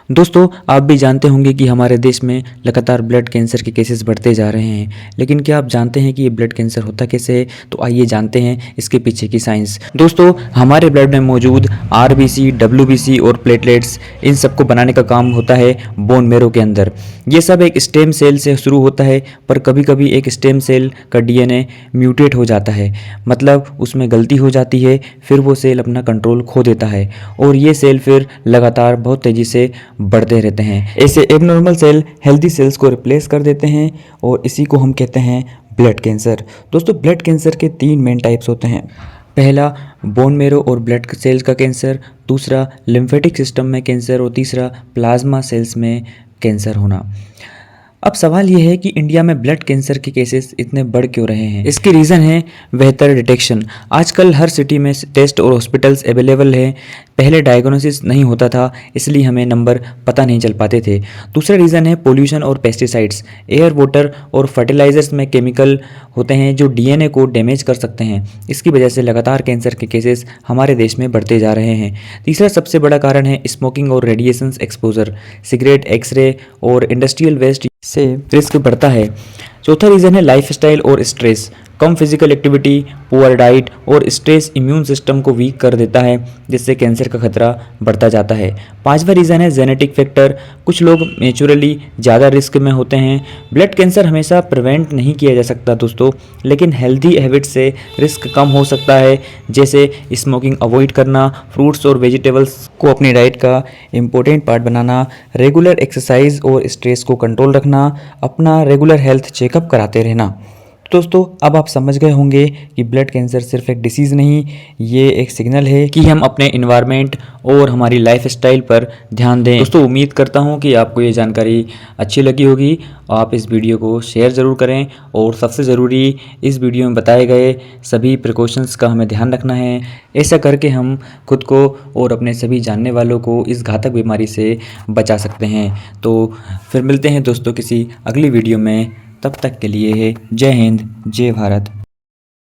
दोस्तों, आप भी जानते होंगे कि हमारे देश में लगातार ब्लड कैंसर के केसेस बढ़ते जा रहे हैं। लेकिन क्या आप जानते हैं कि ये ब्लड कैंसर होता कैसे है? तो आइए जानते हैं इसके पीछे की साइंस। दोस्तों, हमारे ब्लड में मौजूद आरबीसी, डब्ल्यूबीसी और प्लेटलेट्स, इन सबको बनाने का काम होता है बोन मेरो के अंदर। ये सब एक स्टेम सेल से शुरू होता है, पर कभी कभी एक स्टेम सेल का डीएनए म्यूटेट हो जाता है, मतलब उसमें गलती हो जाती है, फिर वो सेल अपना कंट्रोल खो देता है और ये सेल फिर लगातार बहुत तेज़ी से बढ़ते रहते हैं। ऐसे एबनॉर्मल सेल हेल्दी सेल्स को रिप्लेस कर देते हैं और इसी को हम कहते हैं ब्लड कैंसर। दोस्तों, ब्लड कैंसर के 3 मेन टाइप्स होते हैं। पहला बोन मेरो और ब्लड सेल्स का कैंसर, दूसरा लिम्फेटिक सिस्टम में कैंसर और तीसरा प्लाज्मा सेल्स में कैंसर होना। अब सवाल यह है कि इंडिया में ब्लड कैंसर के केसेस इतने बढ़ क्यों रहे हैं? इसके रीज़न है बेहतर डिटेक्शन। आजकल हर सिटी में टेस्ट और हॉस्पिटल्स अवेलेबल हैं। पहले डायग्नोसिस नहीं होता था, इसलिए हमें नंबर पता नहीं चल पाते थे। दूसरा रीज़न है पोल्यूशन और पेस्टिसाइड्स। एयर, वाटर और फर्टिलाइजर्स में केमिकल होते हैं जो डीएनए को डैमेज कर सकते हैं। इसकी वजह से लगातार कैंसर के केसेस हमारे देश में बढ़ते जा रहे हैं। तीसरा सबसे बड़ा कारण है स्मोकिंग और रेडिएशन एक्सपोजर। सिगरेट, एक्सरे और इंडस्ट्रियल वेस्ट से रिस्क बढ़ता है। चौथा रीज़न है लाइफस्टाइल और स्ट्रेस। कम फिजिकल एक्टिविटी, पुअर डाइट और स्ट्रेस इम्यून सिस्टम को वीक कर देता है, जिससे कैंसर का खतरा बढ़ता जाता है। पांचवा रीज़न है जेनेटिक फैक्टर। कुछ लोग नेचुरली ज़्यादा रिस्क में होते हैं। ब्लड कैंसर हमेशा प्रिवेंट नहीं किया जा सकता दोस्तों, लेकिन हेल्दी हैबिट से रिस्क कम हो सकता है, जैसे स्मोकिंग अवॉइड करना, फ्रूट्स और वेजिटेबल्स को अपनी डाइट का इम्पोर्टेंट पार्ट बनाना, रेगुलर एक्सरसाइज और स्ट्रेस को कंट्रोल रखना, अपना रेगुलर हेल्थ चेकअप कराते रहना। दोस्तों, अब आप समझ गए होंगे कि ब्लड कैंसर सिर्फ एक डिसीज़ नहीं, ये एक सिग्नल है कि हम अपने इन्वायरमेंट और हमारी लाइफस्टाइल पर ध्यान दें। दोस्तों, उम्मीद करता हूँ कि आपको ये जानकारी अच्छी लगी होगी। आप इस वीडियो को शेयर ज़रूर करें और सबसे ज़रूरी, इस वीडियो में बताए गए सभी प्रिकॉशंस का हमें ध्यान रखना है। ऐसा करके हम खुद को और अपने सभी जानने वालों को इस घातक बीमारी से बचा सकते हैं। तो फिर मिलते हैं दोस्तों किसी अगली वीडियो में। तब तक के लिए जय हिंद, जय भारत।